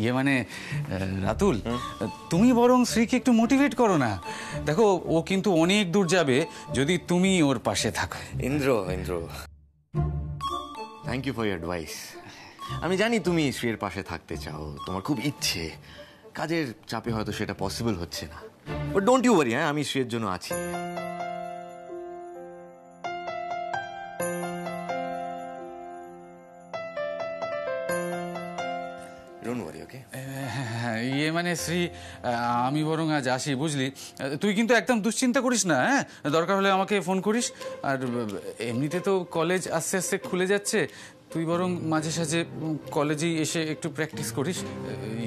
ইয়ে মানে রাতুল, তুমি বরং শ্রীকে একটু মোটিভেট করো না। দেখো, ও কিন্তু অনেক দূর যাবে যদি তুমি ওর পাশে থাকো। Indra, thank you for your advice. আমি জানি তুমি শ্রীর পাশে থাকতে চাও, তোমার খুব ইচ্ছে। কাজের চাপে হয়তো সেটা পসিবল হচ্ছে না, বাট ডোন্ট ইউ ওয়ারি, হ্যাঁ, আমি শ্রীর জন্য আছি। ইয়ে মানে শ্রী, আমি বরং আজ আসি, বুঝলি? তুই কিন্তু একদম দুশ্চিন্তা করিস না, হ্যাঁ? দরকার হলে আমাকে ফোন করিস। আর এমনিতে তো কলেজ আস্তে আস্তে খুলে যাচ্ছে, তুই বরং মাঝে সাঝে কলেজেই এসে একটু প্র্যাকটিস করিস।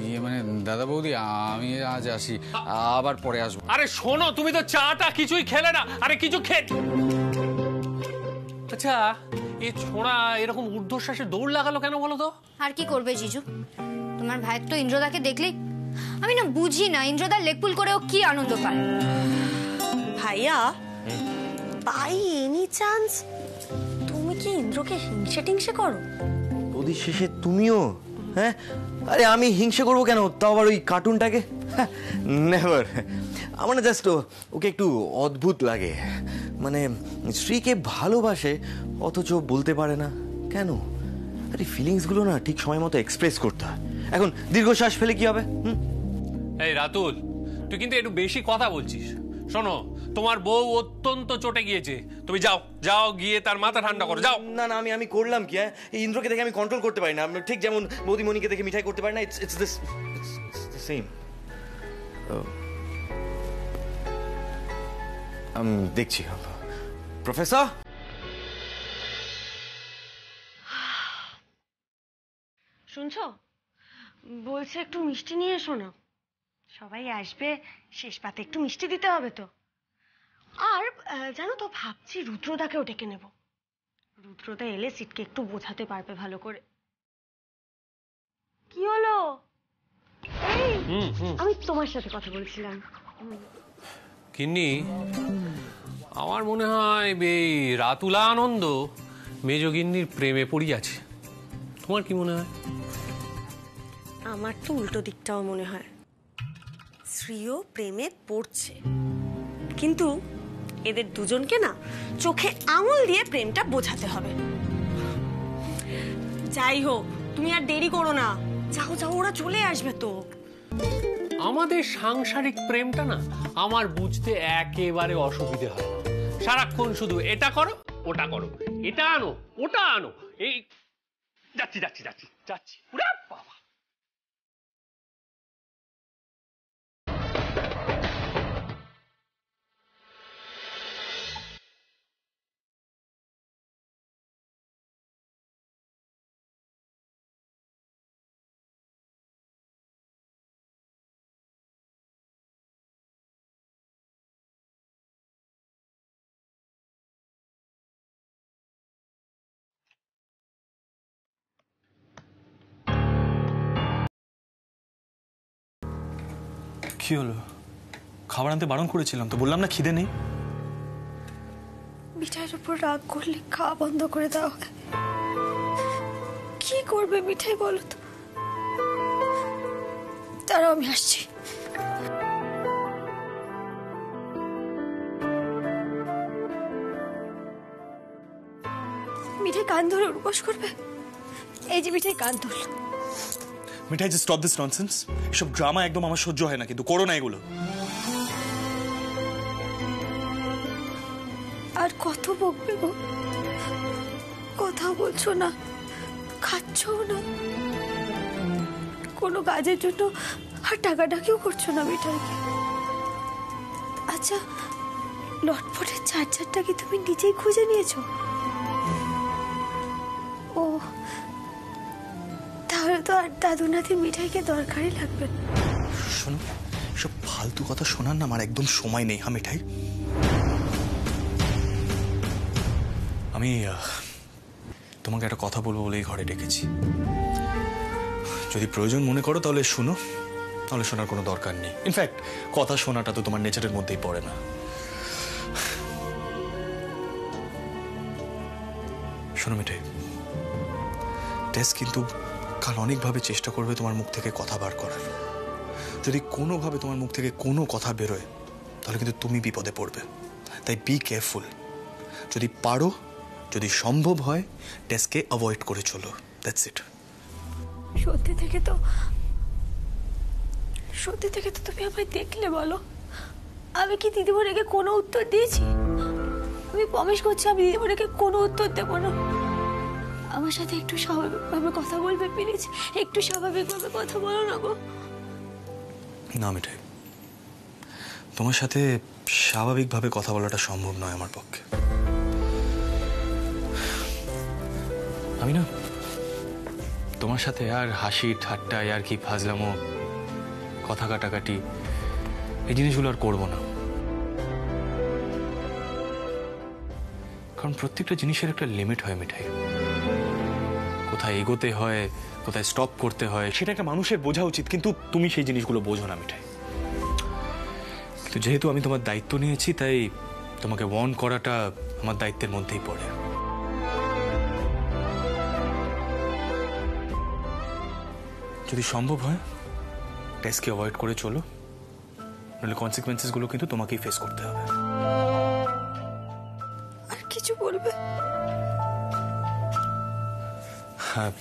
ইয়ে মানে দাদা বৌদি, আমি আজ আসি, আবার পরে আসবো। আরে শোনো, তুমি তো চাটা কিছুই খেলে না। আরে কিছু আচ্ছা, এই ছোড়া এরকম ঊর্ধ্বশ্বাসে দৌড় লাগালো কেন বলো তো? আর কি করবে জিজু, তোমার ভাই তো ইন্দ্রদাকে দেখলেই, আমি না বুঝি না ইন্দ্রদার লেকপুল করে ও কি আনন্দ পায়। ভাইয়া, বাই এনি চান্স তুমি কি ইন্দ্রকে হিংসে টিংসে করো? ওদের শেষে তুমিও? হ্যাঁ, আরে আমি হিংসে করবো কেন, তাও আবার ওই কার্টুনটাকে? নেভার। আমার না জাস্ট ওকে একটু অদ্ভুত লাগে, মানে শ্রীকে ভালোবাসে অথচ বলতে পারে না কেন। আরে ফিলিংসগুলো না ঠিক সময় মতো এক্সপ্রেস করতে হয়। এখন দীর্ঘশ্বাস ফেলে কি হবে? এই রাতুল, তুই কিন্তু একটু বেশি কথা বলছিস। শোনো, তোমার বউ অত্যন্ত চটে গিয়েছে, তুমি যাও যাও গিয়ে তার মাথা ঠান্ডা করো, যাও। না না, আমি করলাম কি? হ্যাঁ, এই ইন্দ্রকে দেখে আমি কন্ট্রোল করতে পারি না, ঠিক যেমন বৌদিমণিকে দেখে মিঠাই করতে পারি না। It's this same. আমি দেখছি। প্রফেসর, শুনছো? বলছে একটু মিষ্টি নিয়ে এসো না, সবাই আসবে, শেষ পাতে একটু মিষ্টি দিতে হবে তো। আর জানো তো, ভাবছি রুদ্রদাকেও ডেকে নেব। রুদ্রদা এলে সিটকে একটু বোঝাতে পারবে ভালো করে। কি হলো? এই আমি তোমার সাথে কথা বলছিলাম। কিন্নি, আমার মনে হয় এই রাতুলা আনন্দ মেজগিন্নির প্রেমে পড়িয়াছে। তোমার কি মনে হয়? আমার তো উল্টো দিকটাও মনে হয়, শ্রীও প্রেমে পড়ছে, কিন্তু এদের দুজনকে না চোখে আঙুল দিয়ে প্রেমটা বোঝাতে হবে। যাই হোক, তুমি আর দেরি করো না, যাও যাও, ওরা চলে আসবে তো। আমাদের সাংসারিক প্রেমটা না আমার বুঝতে একেবারে অসুবিধে হয় না। সারাক্ষণ শুধু এটা করো, ওটা করো, এটা আনো, ওটা আনো, এই যাচ্ছি যাচ্ছি যাচ্ছি যাচ্ছি। উড়া বাবা! কি হলো? খাবার আনতে বারণ করেছিলাম তো, বললাম না খিদে নেই। মিঠাইয়ের উপর রাগ করলে খাওয়া বন্ধ করে দেওয়া হয়। কি করবে মিঠাই বলো তো? দাঁড়াও, আমি আসছি। মিঠাই কান ধরে উঠবস করবে। এই যে মিঠাই কান ধরল। মিঠাই, জাস্ট স্টপ দিস ননসেন্স। এসব ড্রামা একদম আমার সহ্য হয় না, কিন্তু করো না এগুলো। আর কত বকবে গো? কথা বলছো না, খাচ্ছো না, কোনো কাজের জন্য আর টাকাটাকিও করছো না মিঠাইকে। আচ্ছা, লটপটের চার্জারটা কি তুমি নিজেই খুঁজে নিয়েছো? ও, তাহলে তো আর দাদু নাতি মিঠাইকে দরকারই লাগবে। শোনো, সব ফালতু কথা শোনার না আমার একদম সময় নেই। হ্যাঁ মিঠাই, আমি তোমাকে একটা কথা বলবো বলেই ঘরে ডেকেছি। যদি প্রয়োজন মনে করো তাহলে শুনো, তাহলে শোনার কোনো দরকার নেই। ইনফ্যাক্ট কথা শোনাটা তো তোমার নেচারের মধ্যেই পড়ে না। শোনো মিঠাই, টেস্ট কিন্তু কাল অনেকভাবে চেষ্টা করবে তোমার মুখ থেকে কথা বার করার। যদি কোনোভাবে তোমার মুখ থেকে কোনো কথা বেরোয় তাহলে কিন্তু তুমি বিপদে পড়বে। তাই বি কেয়ারফুল। যদি পারো, যদি সম্ভব হয়, টেস্টকে অ্যাভয়েড করে চলো। That's it. সত্যি থেকে তো তুমি আমায় দেখলে বলো, আমি কি দিদিমণিকে কোনো উত্তর দিয়েছি? আমি প্রমিস করছি আমি দিদিমণিকে কোনো উত্তর দেবো না। আমার সাথে একটু স্বাভাবিকভাবে কথা বলবে প্লিজ, একটু স্বাভাবিকভাবে কথা বলো না গো। না মিঠাই, তোমার সাথে স্বাভাবিকভাবে কথা বলাটা সম্ভব নয় আমার পক্ষে। আমি না তোমার সাথে আর হাসি ঠাট্টা আর কি ফাজলামো, কথা কাটাকাটি, এই জিনিসগুলো আর করবো না। কারণ প্রত্যেকটা জিনিসের একটা লিমিট হয় মিঠাই। কোথায় এগোতে হয়, কোথায় স্টপ করতে হয়, সেটা একটা মানুষের বোঝা উচিত, কিন্তু তুমি সেই জিনিসগুলো বোঝো না মিঠাই। কিন্তু যেহেতু আমি তোমার দায়িত্ব নিয়েছি, তাই তোমাকে ওয়ার্ন করাটা আমার দায়িত্বের মধ্যেই পড়ে। যদি সম্ভব হয় টেস্টকে অ্যাভয়েড করে চলো, নাহলে কনসিকুয়েন্সেস গুলো কিন্তু তোমাকেই ফেস করতে হবে। আর কিছু বলবে? হ্যাঁ,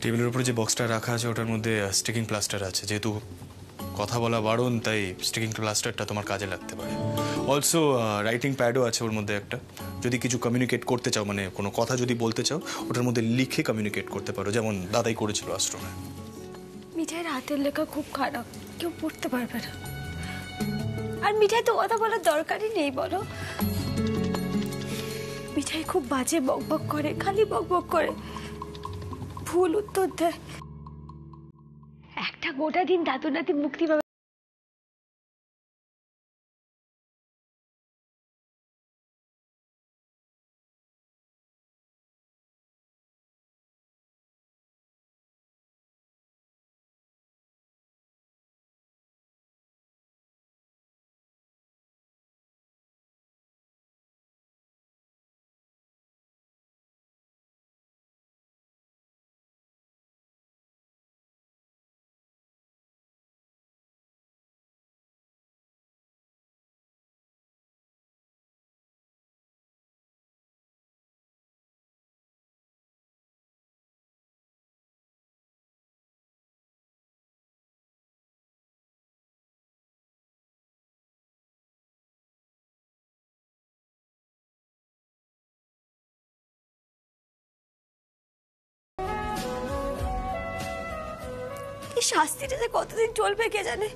টেবিলের উপরে যে বক্সটা রাখা আছে ওটার মধ্যে স্টিকিং প্লাস্টার আছে। যেহেতু কথা বলা বারণ, তাই স্টিকিং প্লাস্টারটা তোমার কাজে লাগতে পারে। অলসো রাইটিং প্যাডও আছে ওর মধ্যে একটা। যদি কিছু কমিউনিকেট করতে চাও, মানে কোনো কথা যদি বলতে চাও, ওটার মধ্যে লিখে কমিউনিকেট করতে পারো, যেমন দাদাই করেছিল আশ্রমে। মিঠাইয়ের হাতের লেখা খুব খারাপ, কেউ পড়তে পারবে না। আর মিঠাই তো কথা বলার দরকারই নেই বলো। মিঠাই খুব বাজে বকবক করে, খালি বকবক করে, ভুল উত্তর দেয়। একটা গোটা দিন দাদু নাতি মুক্তি পাবে। এই শাস্তিটা যে কতদিন চলবে কে জানে।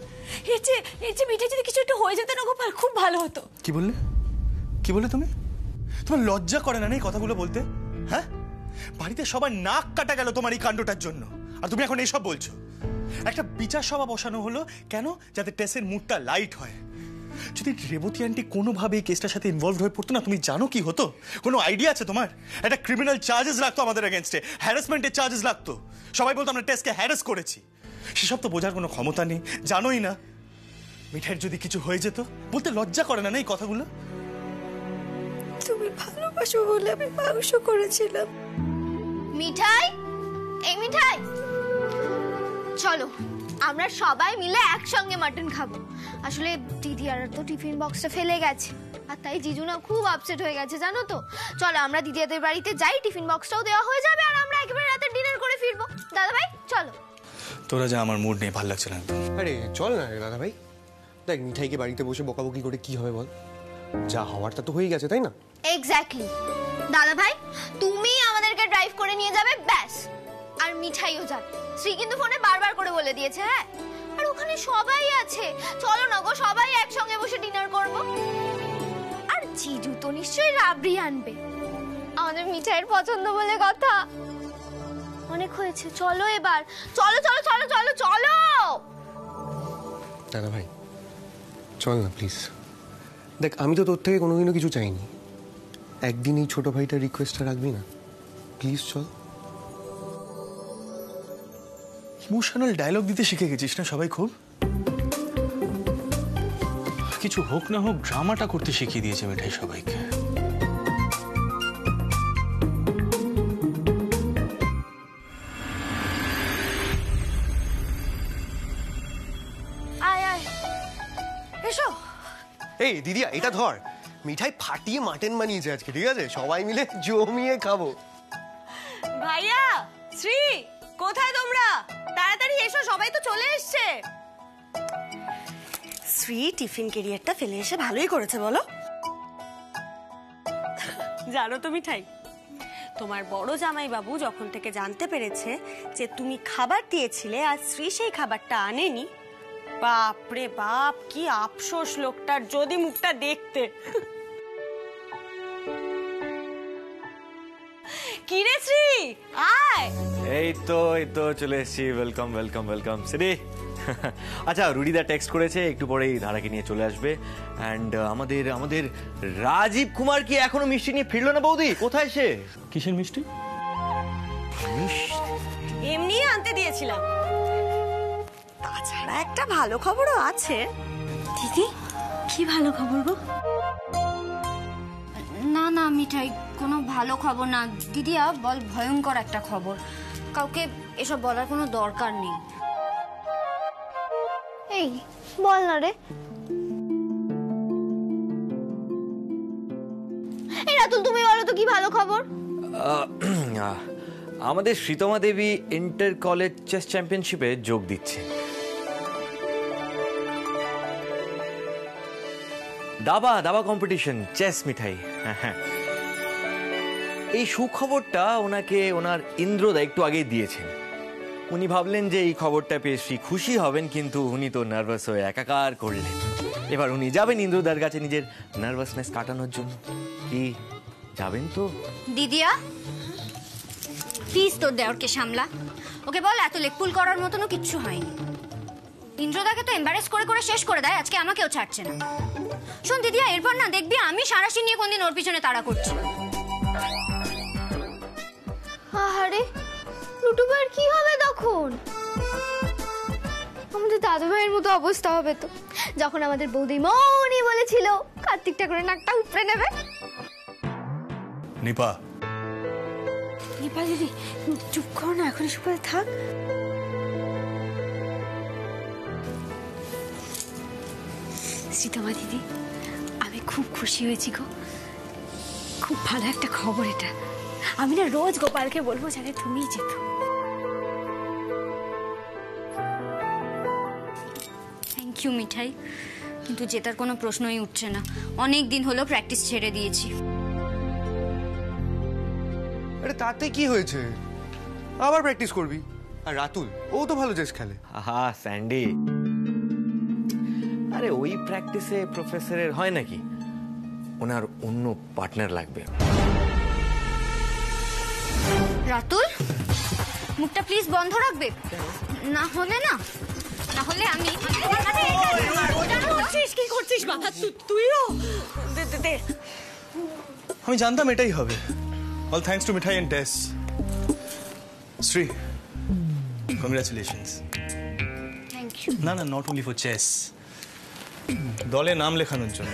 এর চেয়ে মিঠাই যদি কিছু একটু হয়ে যেত না গোপাল, খুব ভালো হতো। কি বললে? কি বললে তুমি? তোমার লজ্জা করে না এই কথাগুলো বলতে? হ্যাঁ, বাড়িতে সবার নাক কাটা গেল তোমার এই কাণ্ডটার জন্য, আর তুমি এখন এসব বলছো? একটা বিচার সভা বসানো হলো কেন? যাতে টেসের মুডটা লাইট হয়। যদি রেবতী আন্টি কোনোভাবে এই কেসটার সাথে ইনভলভ হয়ে পড়তো না, তুমি জানো কি হতো? কোনো আইডিয়া আছে তোমার? একটা ক্রিমিনাল চার্জেস লাগতো আমাদের এগেনস্টে, হ্যারাসমেন্টের চার্জেস লাগতো। সবাই বলতো আমরা টেস্টকে হ্যারাস করেছি। সেসব তো বোঝার কোনো ক্ষমতা নেই, জানোই না। মিঠাইয়ের যদি কিছু হয়ে যেত, বলতে লজ্জা করে না এই কথাগুলো? তুমি ভালোবাসো বলে আমি মাংস করেছিলাম। মিঠাই, এই মিঠাই, চলো আমরা সবাই মিলে একসঙ্গে মাটন খাবো। আসলে দিদি আর তো টিফিন বক্সটা ফেলে গেছে, আর তাই জিজু না খুব আপসেট হয়ে গেছে জানো তো। চলো আমরা দিদিদের বাড়িতে যাই, টিফিন বক্সটাও দেওয়া হয়ে যাবে, আর আমরা একেবারে রাতে ডিনার করে ফিরবো। দাদা ভাই চলো। তোরা যা, আমার মুড নেই, ভালো লাগছে না একদম। আরে চল না রে দাদা ভাই। দেখ মিঠাইকে বাড়িতে বসে বকাবকি করে কি হবে বল? যা হওয়ার তা তো হয়ে গেছে, তাই না? এক্স্যাক্টলি। দাদা ভাই তুমি আমাদেরকে ড্রাইভ করে নিয়ে যাবে ব্যাস, আর মিঠাইও যাবে। শ্রী কিন্তু ফোনে বারবার করে বলে দিয়েছে। হ্যাঁ, আর ওখানে সবাই আছে, চলো না গো সবাই একসঙ্গে বসে ডিনার করব। আর জিজু তো নিশ্চয়ই রাবড়ি আনবে, আমাদের মিঠাইয়ের পছন্দ বলে কথা। অনেক হয়েছে, চলো এবার, চলো চলো চলো চলো চলো। দাদা ভাই চল না প্লিজ। দেখ আমি তো তোর থেকে কোনোদিনও কিছু চাইনি, একদিন এই ছোট ভাইটার রিকোয়েস্টটা রাখবি না প্লিজ? চল। ইমোশনাল ডায়লগ দিতে শিখে গেছিস না সবাই খুব? কিছু হোক না হোক ড্রামাটা করতে শিখিয়ে দিয়েছে মিঠাই সবাইকে। এই দিদিয়া এটা ধর, মিঠাই ফাটিয়ে মাটন বানিয়েছে আজকে, ঠিক আছে? সবাই মিলে জমিয়ে খাবো। ভাইয়া, শ্রী, কোথায় তোমরা? তাড়াতাড়ি এসো, সবাই তো চলে এসছে। শ্রী টিফিন ক্যারিয়ারটা ফেলে এসে ভালোই করেছে বলো। জানো তো মিঠাই, তোমার বড় জামাই বাবু যখন থেকে জানতে পেরেছে যে তুমি খাবার দিয়েছিলে আর শ্রী সেই খাবারটা আনেনি, বাপ রে বাপ, কি আফসোস লোকটার, যদি মুখটা দেখতে। কি রে শ্রী, আয়। এই তো চলে এসেছি। Welcome welcome welcome Shri. আচ্ছা, রুডিদা টেক্সট করেছে একটু পরেই ধারাকে নিয়ে চলে আসবে। অ্যান্ড আমাদের রাজীব কুমার কি এখনো মিষ্টি নিয়ে ফিরলো না বৌদি? কোথায় সে? কিসের মিষ্টি? এমনি আনতে দিয়েছিলাম। তাছাড়া একটা ভালো খবরও আছে। দিদি, কি ভালো খবর গো? না না মিঠাই, কোনো ভালো খবর না। দিদিয়া বল, ভয়ঙ্কর একটা খবর। কাউকে এসব বলার কোনো দরকার নেই। এই বল না রে। এই রাতুল, তুমি বলো তো কি ভালো খবর? আমাদের শ্রীতমা দেবী ইন্টার কলেজ চেস চ্যাম্পিয়নশিপে যোগ দিচ্ছে। দাবা কম্পিটিশন, চেস মিঠাই। হ্যাঁ, এই সুখবরটা ওনাকে ওনার ইন্দ্রদা একটু আগেই দিয়েছেন। উনি ভাবলেন যে এই খবরটা পেয়ে শ্রী খুশি হবেন, কিন্তু উনি তো নার্ভাস হয়ে একাকার করলেন। এবার উনি যাবেন ইন্দ্রদার কাছে নিজের নার্ভাসনেস কাটানোর জন্য। কি যাবেন তো? দিদিয়া প্লিজ তোর দেওরকে সামলা। ওকে বল এত লেকপুল করার মতনও কিচ্ছু হয়নি। ইন্দ্রদাকে তো এম্বারেস করে করে শেষ করে দেয়, আজকে আমাকেও ছাড়ছে না। শোন দিদিয়া, এরপর না দেখবি আমি সারাশি নিয়ে কোনদিন ওর পিছনে তাড়া করছি। আরে লুটু ভাইয়ের কি হবে তখন? আমাদের দাদু ভাইয়ের মতো অবস্থা হবে তো, যখন আমাদের বৌদি মনি বলেছিল কার্তিকটা করে নাকটা উপড়ে নেবে। নিপা দিদি চুপ করো না, এখন এসব কথা থাক। শ্রীতমা দিদি, আমি খুব খুশি হয়েছি গো, খুব ভালো একটা খবর এটা। আমি না রোজ গোপালকে বলবো জানে তুমিই যেত। থ্যাংক ইউ মিঠাই, কিন্তু জেতার কোনো প্রশ্নই উঠছে না। অনেক দিন হলো প্র্যাকটিস ছেড়ে দিয়েছি। আরে তাতে কি হয়েছে, আবার প্র্যাকটিস করবি। আর রাতুল, ও তো ভালো চেস খেলে। আহা স্যান্ডি, আরে ওই প্র্যাকটিসে প্রফেসরের হয় নাকি? ওনার অন্য পার্টনার লাগবে। রাতুল, মুখটা প্লিজ বন্ধ রাখবে, না হলে আমি কি করছিস বাবা? তুইও আমি জানতাম এটাই হবে। All thanks to Mithai and টেস। শ্রী, কংগ্রাচুলেশনস। Thank you. না, নট অনলি ফর চেস, দলে নাম লেখানোর জন্য।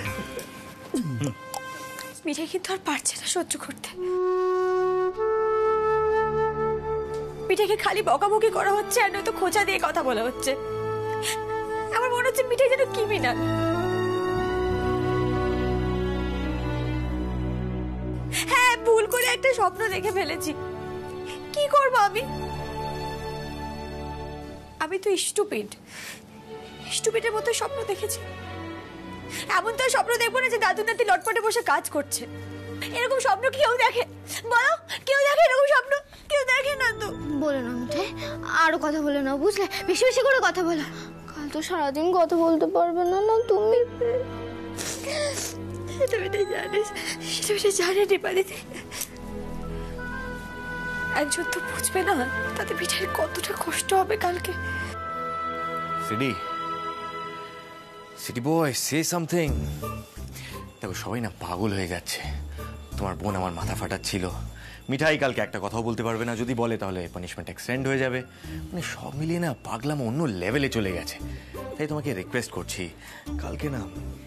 মিঠাই কিন্তু আর পারছে না সহ্য করতে। মিঠাইকে খালি বকাবকি করা হচ্ছে আর নয়তো খোঁচা দিয়ে কথা বলা হচ্ছে। আমার মনে হচ্ছে মিঠাই যেন ক্রিমিনাল। হ্যাঁ, ভুল করে একটা স্বপ্ন দেখে ফেলেছি, কি করবো আমি? আমি তো স্টুপিডের মতো স্বপ্ন দেখেছি। এমন তো স্বপ্ন দেখবো না যে দাদু নাতি লটপটে বসে কাজ করছে। এরকম স্বপ্ন কেউ দেখে বলো? কেউ দেখে এরকম স্বপ্ন? কেউ দেখে না তো। বলো না মিঠাই, আরো কথা বলো না, বুঝলে? বেশি বেশি করে কথা বলো। কাল তো সারাদিন কথা বলতে পারবে না তুমি। তুমি তো জানিস, তুমি জানে নিপা দিদি, একজন তো বুঝবে না তাতে মিঠাইয়ের কতটা কষ্ট হবে কালকে। সিটি বয়, সে সামথিং। দেখো সবাই না পাগল হয়ে যাচ্ছে। তোমার বোন আমার মাথা ফাটাচ্ছিল। মিঠাই কালকে একটা কথাও বলতে পারবে না, যদি বলে তাহলে পানিশমেন্ট এক্সটেন্ড হয়ে যাবে। মানে সব মিলিয়ে না পাগলাম অন্য লেভেলে চলে গেছে। তাই তোমাকে রিকোয়েস্ট করছি, কালকে না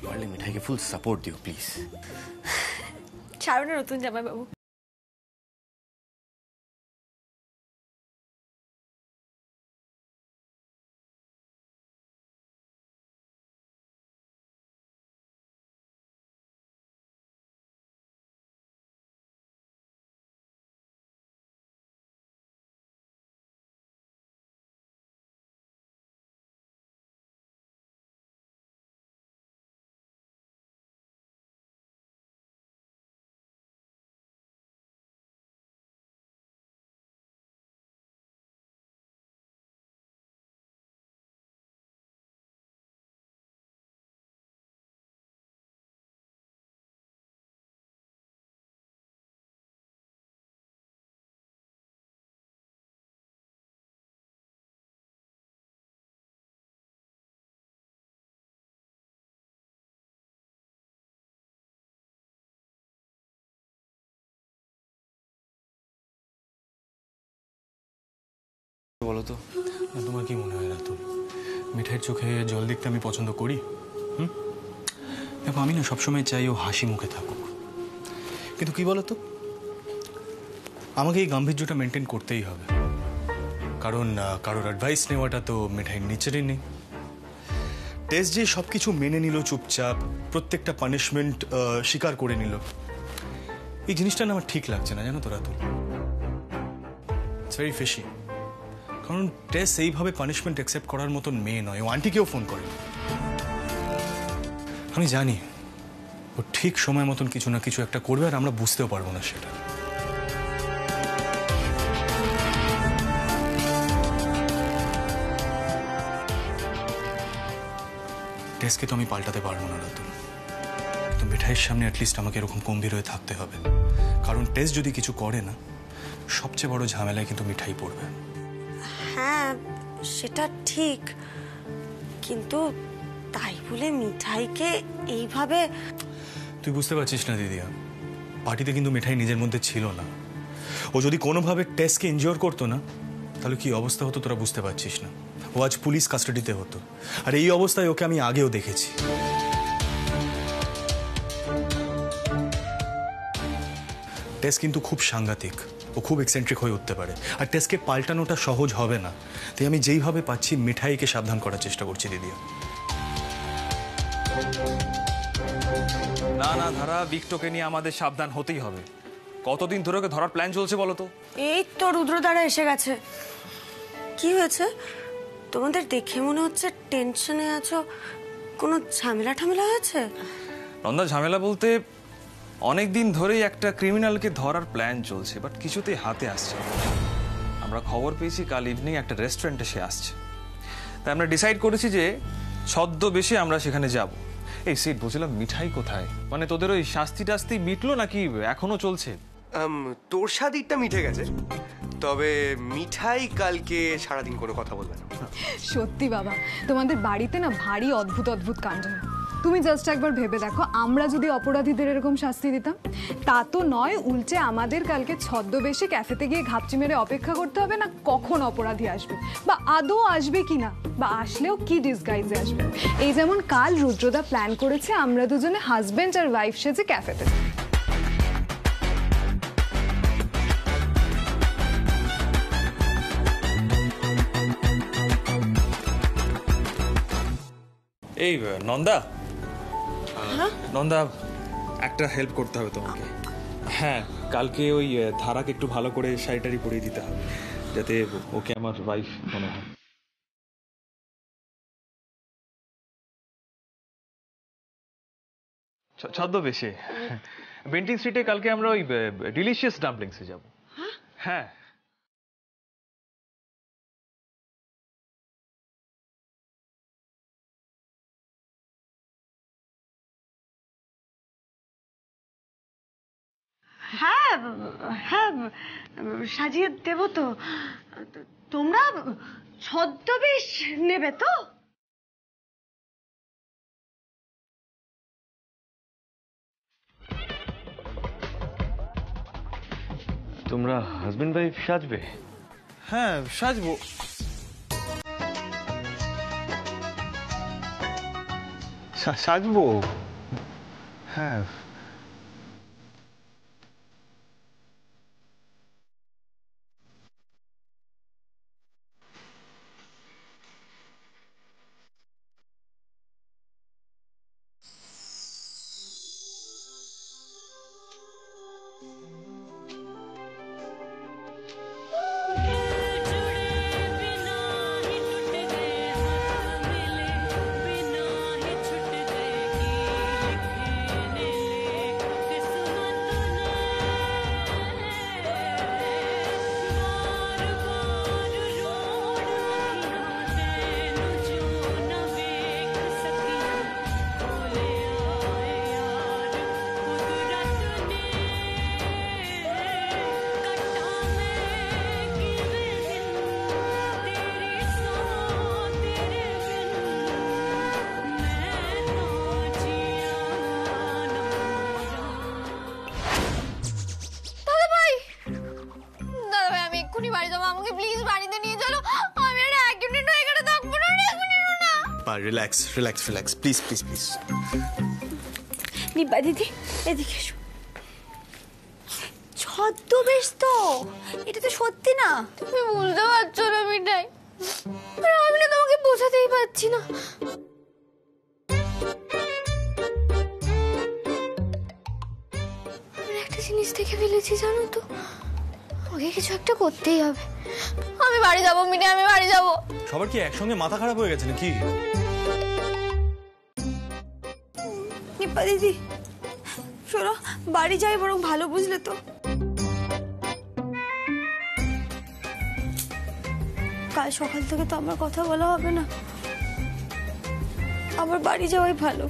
পারলে মিঠাইকে ফুল সাপোর্ট দিও প্লিজ। ছাড়ো না নতুন জামাই বাবু। বলো তো? না, তোমার কি মনে হয় রাতুল মিঠাইয়ের চোখে জল দেখতে আমি পছন্দ করি? দেখো, আমি না সবসময় চাই ও হাসি মুখে থাকুক, কিন্তু কি বলতো, আমাকে এই গাম্ভীর্যটা মেনটেন করতেই হবে, কারণ কারোর অ্যাডভাইস নেওয়াটা তো মিঠাইয়ের নিচেরই নেই। টেস্ট যে সব কিছু মেনে নিল চুপচাপ, প্রত্যেকটা পানিশমেন্ট স্বীকার করে নিল, এই জিনিসটা না আমার ঠিক লাগছে না, জানো তো রাতুল। ইটস ভেরি ফিশি, কারণ টেস্ট এইভাবে পানিশমেন্ট অ্যাকসেপ্ট করার মতন মেয়ে নয়। ও আন্টিকেও ফোন করে, আমি জানি ও ঠিক সময় মতন কিছু না কিছু একটা করবে, আর আমরা বুঝতেও পারবো না সেটা। টেস্টকে তো আমি পাল্টাতে পারবো না রাতুল, তো মিঠাইয়ের সামনে অ্যাটলিস্ট আমাকে এরকম গম্ভীর হয়ে থাকতে হবে, কারণ টেস্ট যদি কিছু করে না, সবচেয়ে বড় ঝামেলায় কিন্তু মিঠাই পড়বে। হ্যাঁ, সেটা ঠিক, কিন্তু তাই বলে মিঠাইকে এইভাবে... তুই বুঝতে পারছিস না দিদিয়া, পার্টিতে কিন্তু মিঠাই নিজের মধ্যে ছিল না। ও যদি কোনোভাবে টেস্টকে ইনজিওর করতো না, তাহলে কি অবস্থা হতো তোরা বুঝতে পারছিস না। ও আজ পুলিশ কাস্টাডিতে হতো, আর এই অবস্থায় ওকে আমি আগেও দেখেছি। টেস্ট কিন্তু খুব সাংঘাতিক, ও খুব এক্সেন্ট্রিক হয়ে উঠতে পারে, আর টেস্টকে পাল্টানোটা সহজ হবে না। তাই আমি যেইভাবে পাচ্ছি মিঠাইকে সাবধান করার চেষ্টা করছি দিদিয়া। না না ধারা, বিক্টোকে নিয়ে আমাদের সাবধান হতেই হবে। কতদিন ধরে ওকে ধরার প্ল্যান চলছে বলো তো? এই তো রুদ্রদ্বারা এসে গেছে। কি হয়েছে তোমাদের? দেখে মনে হচ্ছে টেনশনে আছো, কোনো ঝামেলা ঠামেলা হয়েছে? নন্দা, ঝামেলা বলতে অনেক দিন ধরেই একটা ক্রিমিনালকে ধরার প্ল্যান চলছে, বাট কিছুতেই হাতে আসছে না। আমরা খবর পেয়েছি কাল ইভিনিং একটা রেস্টুরেন্টে সে আসছে, তাই আমরা ডিসাইড করেছি যে ছদ্মবেশে আমরা সেখানে যাব। এই সিট, বলছিলাম মিঠাই কোথায়? মানে তোদের ওই শাস্তি টাস্তি মিটলো নাকি এখনো চলছে? তোর স্বাদিকটা মিঠে গেছে, তবে মিঠাই কালকে সারাদিন কোনো কথা বলবে না। সত্যি বাবা, তোমাদের বাড়িতে না ভারী অদ্ভুত অদ্ভুত কাণ্ড। তুমি জাস্ট একবার ভেবে দেখো, আমরা যদি অপরাধীদের এরকম শাস্তি দিতাম, তা তো নয়, উল্টে আমাদের কালকে ছদ্মবেশে ক্যাফেতে গিয়ে ঘাপচি মেরে অপেক্ষা করতে হবে না কখন অপরাধী আসবে, বা আদৌ আসবে কিনা, বা আসলেও কি ডিসগাইজে আসবে। এই যেমন কাল রুদ্রদা প্ল্যান করেছে আমরা দুজনে হাজবেন্ড আর ওয়াইফ সেজে ক্যাফেতে। এই নন্দা, নন্দা একটা হেল্প করতে হবে তোমাকে। হ্যাঁ, কালকে ওই ধারাকে একটু ভালো করে শাড়িটারি পরিয়ে দিতে হবে, যাতে ওকে আমার ওয়াইফ মনে হয়। ছদ্মবেশে বেন্টিং স্ট্রিটে কালকে আমরা ওই ডিলিশিয়াস ডাম্পলিংসে যাব। হ্যাঁ, হ্যাঁ হ্যাঁ, সাজিয়ে দেব তো। তোমরা ছদ্মবেশ নেবে তো? তোমরা হাজবেন্ড ওয়াইফ সাজবে? হ্যাঁ, সাজবো। সাজবো, হ্যাঁ। Relax relax relax please please please. নিব্বা দিদি এদিকে এসো। ছদ্মবেশ তো, এটা তো সত্যি না। তুমি বুঝতে পারছো না মিঠাই, আরে আমি না তোমাকে বোঝাতেই পারছি না। আমি একটা জিনিস দেখে ফেলেছি জানো তো, ওকে কিছু একটা করতেই হবে। আমি বাড়ি যাবো মিঠাই, আমি বাড়ি যাবো। সবার কি একসঙ্গে মাথা খারাপ হয়ে গেছে নাকি? নিব্বা দিদি শোনো, বাড়ি যাই বরং ভালো, বুঝলে তো? কাল সকাল থেকে তো আমার কথা বলা হবে না, আমার বাড়ি যাওয়াই ভালো।